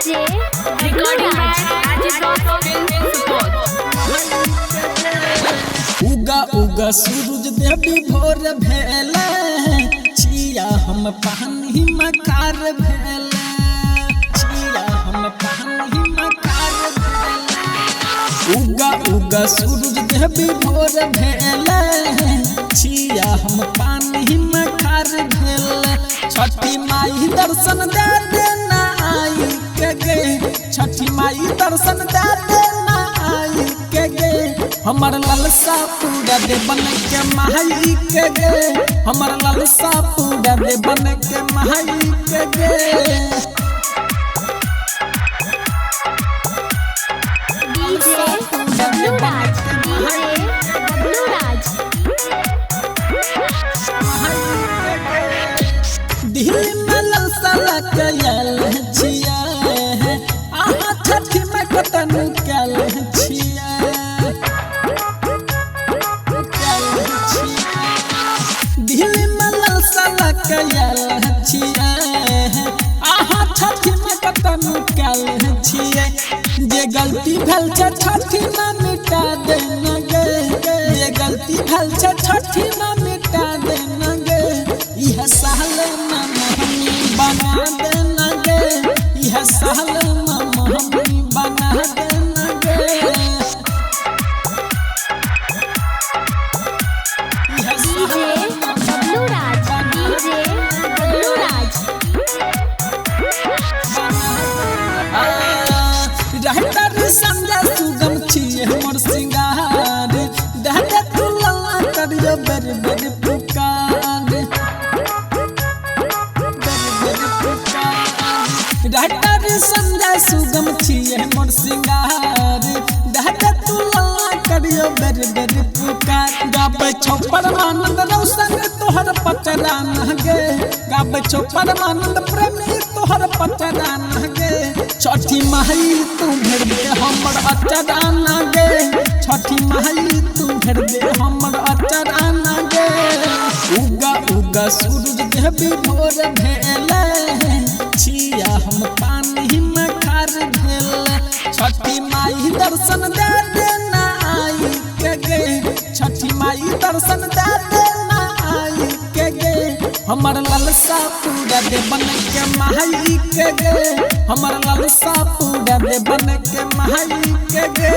DJ Recording by Rajiv Rock Film Support. उगा उगा सूरज देवी भोर भेले छिया हम पानी मकार भेले छिया हम पानी मकार भेले उगा उगा सूरज देवी भोर भेले छिया हम पानी मकार भेले छठी माई दर्शन दे देना आई के गे छठी माई दर्शन दे देना आई के गे हमर लालसा पूरा दे बन के महाई के गे हमर लालसा पूरा दे बन के महाई के गे डीजे बबलू राज दिल में लालसा लगल छिया आहा छठी में कतन कल छिया दिल में लालसा लगल छिया आहा छठी में कतन कल छिया जे गलती भेल छै छठी में मिटा देना गे जे गलती भेल छै छठी में मिटा देना गे यह साल मम्मी बना देना गे यह साल मम्मी बना देना गे यह डीजे बबलू राज रहतर संगा सुगम छिए मोर सिंगार दहते तू लल्ला करियो बेर बेर पुकार रहतर संगा सुगम छिए मोर सिंगार दहते तू लल्ला करियो बेर बेर पुकार गाबै छौ परमानंद रौशन तोहर पचरा न गे गाबै छौ परमानंद प्रेमी तोहर पचरा न गे छठी माई तू भर दे हमर अचरा न गे छठी माई तू भर दे हमर अचरा न गे उगा उगा सूरज देवी भोर भेले छिया हम पानी में खार भेले छठी माई दर्शन दे देना आई के गे छठी माई दर्शन दे देना आई के गे हमर लालसा पूरा दे बन के महाई के गे हमर लालसा पूरा दे बन के महाई के गे।